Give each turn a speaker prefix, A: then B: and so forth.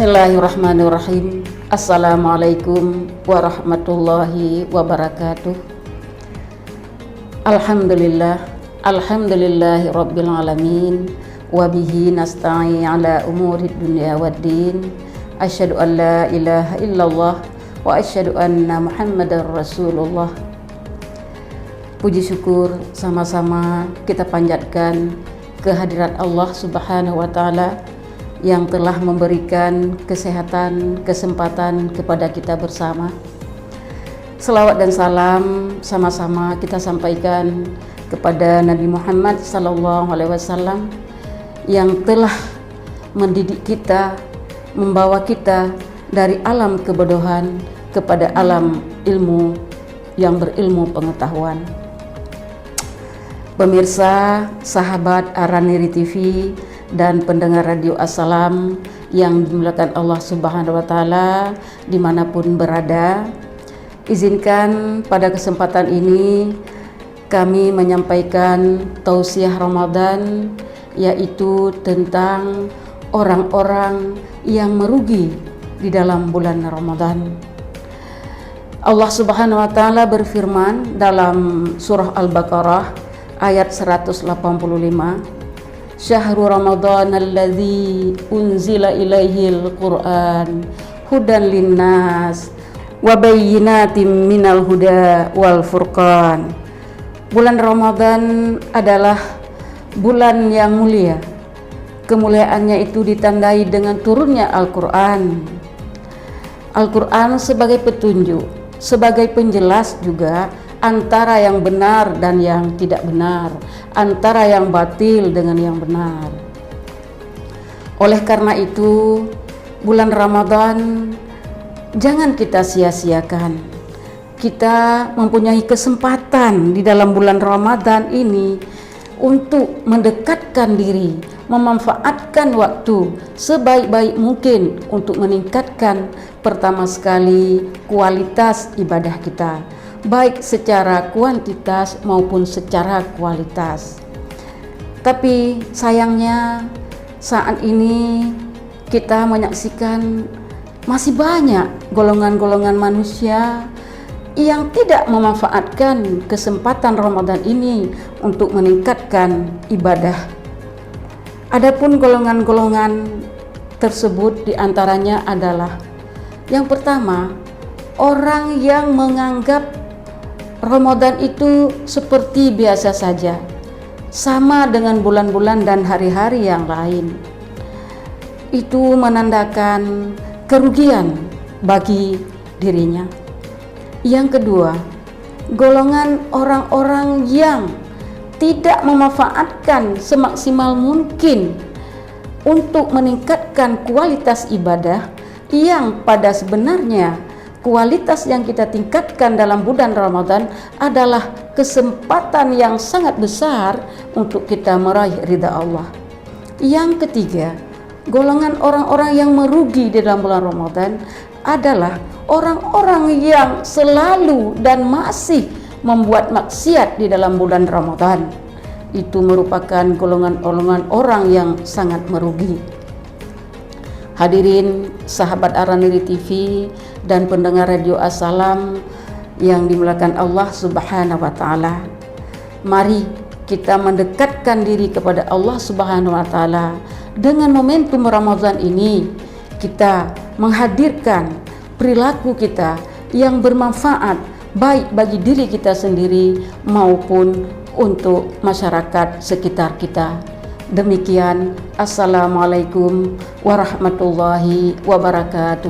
A: Bismillahirrahmanirrahim. Assalamualaikum warahmatullahi wabarakatuh. Alhamdulillahi rabbil alamin. Wabihi nasta'in ala umurid dunya waddin. Asyhadu an la ilaha illallah wa asyhadu anna muhammadar rasulullah. Puji syukur sama-sama kita panjatkan kehadirat Allah subhanahu wa ta'ala yang telah memberikan kesehatan, kesempatan kepada kita bersama. Selawat dan salam sama-sama kita sampaikan kepada Nabi Muhammad SAW yang telah mendidik kita, membawa kita dari alam kebodohan kepada alam ilmu yang berilmu pengetahuan. Pemirsa, sahabat Araniri TV dan pendengar radio Assalam yang dimuliakan Allah Subhanahu wa Ta'ala dimanapun berada, izinkan pada kesempatan ini kami menyampaikan tausiah Ramadan, yaitu tentang orang-orang yang merugi di dalam bulan Ramadan. Allah Subhanahu wa Ta'ala berfirman dalam surah Al-Baqarah ayat 185, Syahrul Ramadan alladzi unzila ilaihil Qur'an hudan linnas wa bayyinatin minal huda wal furqan. Bulan Ramadan adalah bulan yang mulia. Kemuliaannya itu ditandai dengan turunnya Al-Qur'an. Al-Qur'an sebagai petunjuk, sebagai penjelas juga antara yang benar dan yang tidak benar, antara yang batil dengan yang benar. Oleh karena itu, bulan Ramadan jangan kita sia-siakan. Kita mempunyai kesempatan di dalam bulan Ramadan ini untuk mendekatkan diri, memanfaatkan waktu sebaik-baik mungkin untuk meningkatkan pertama sekali kualitas ibadah kita, baik secara kuantitas maupun secara kualitas. Tapi sayangnya saat ini kita menyaksikan masih banyak golongan-golongan manusia yang tidak memanfaatkan kesempatan Ramadan ini untuk meningkatkan ibadah. Adapun golongan-golongan tersebut diantaranya adalah yang pertama, orang yang menganggap Ramadan itu seperti biasa saja, sama dengan bulan-bulan dan hari-hari yang lain. Itu menandakan kerugian bagi dirinya. Yang kedua, golongan orang-orang yang tidak memanfaatkan semaksimal mungkin untuk meningkatkan kualitas ibadah yang pada sebenarnya kualitas yang kita tingkatkan dalam bulan Ramadan adalah kesempatan yang sangat besar untuk kita meraih ridha Allah. Yang ketiga, golongan orang-orang yang merugi di dalam bulan Ramadan adalah orang-orang yang selalu dan masih membuat maksiat di dalam bulan Ramadan. Itu merupakan golongan-golongan orang yang sangat merugi. Hadirin sahabat Araniri TV dan pendengar radio Assalam yang dimuliakan Allah Subhanahu wa Ta'ala, mari kita mendekatkan diri kepada Allah Subhanahu wa Ta'ala. Dengan momentum Ramadan ini kita menghadirkan perilaku kita yang bermanfaat baik bagi diri kita sendiri maupun untuk masyarakat sekitar kita. Demikian, Assalamualaikum warahmatullahi wabarakatuh.